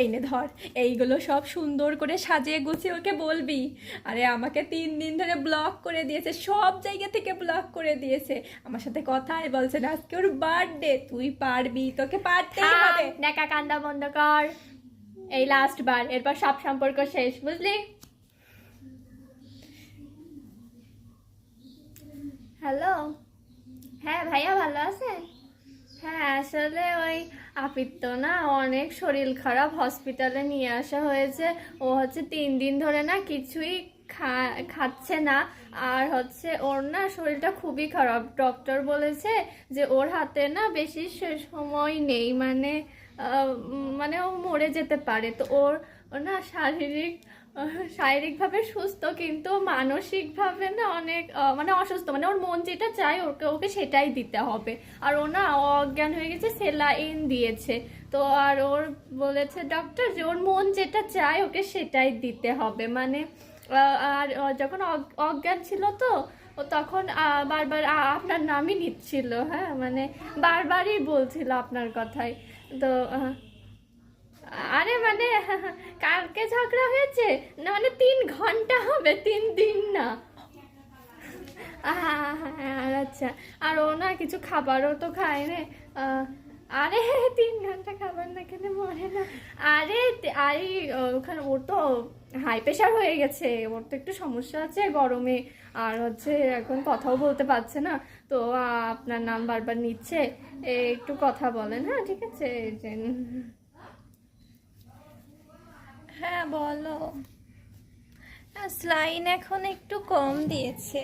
এই নে ধর, এইগুলো সব সুন্দর করে সাজিয়ে গুছিয়ে ওকে বলবি। আরে আমাকে 3 দিন ধরে ব্লক করে দিয়েছে, সব জায়গা থেকে ব্লক করে দিয়েছে, আমার সাথে কথাই বলছে না। আজকে ওর বার্থডে, তুই পারবি, তোকে পারতেই হবে। দেখা কান্দা বন্ধ কর, এই লাস্ট বার, এরপর সব সম্পর্ক শেষ, বুঝলি? হ্যালো, হ্যাঁ ভাইয়া ভালো আছেন? হ্যাঁ আসলে ওই আপির তো না অনেক শরীর খারাপ, হসপিটালে নিয়ে আসা হয়েছে। ও হচ্ছে 3 দিন ধরে না কিছুই খাচ্ছে না। আর হচ্ছে ওর না শরীরটা খুবই খারাপ, ডক্টর বলেছে যে ওর হাতে না বেশি সময় নেই, মানে ও মরে যেতে পারে। তো ওর না শারীরিকভাবে সুস্থ, কিন্তু মানসিকভাবে না অনেক মানে অসুস্থ। মানে ওর মন যেটা চায় ওকে ওকে সেটাই দিতে হবে। আর ও না অজ্ঞান হয়ে গেছে, সেলাইন দিয়েছে। তো আর ওর বলেছে ডক্টর যে ওর মন যেটা চায় ওকে সেটাই দিতে হবে। মানে আর যখন অজ্ঞান ছিল তো ও তখন বারবার আপনার নামই নিচ্ছিল। হ্যাঁ মানে বারবারই বলছিল আপনার কথাই। তো আরে মানে কালকে ঝগড়া হয়েছে না, মানে 3 ঘন্টা হবে, 3 দিন না। আচ্ছা। আর ও না কিছু খাবারও তো খায় না। আরে 3 ঘন্টা খাবার না খেলে মরে না। আরে আরে ওখানে ওর তো হাই প্রেশার হয়ে গেছে, ওর তো একটু সমস্যা আছে গরমে। আর হচ্ছে এখন কথাও বলতে পারছে না। তো আপনার নাম বারবার নিচ্ছে। একটু কথা বলেন, হ্যাঁ ঠিক আছে। হ্যাঁ বলো। স্লাইন এখন একটু কম দিয়েছে।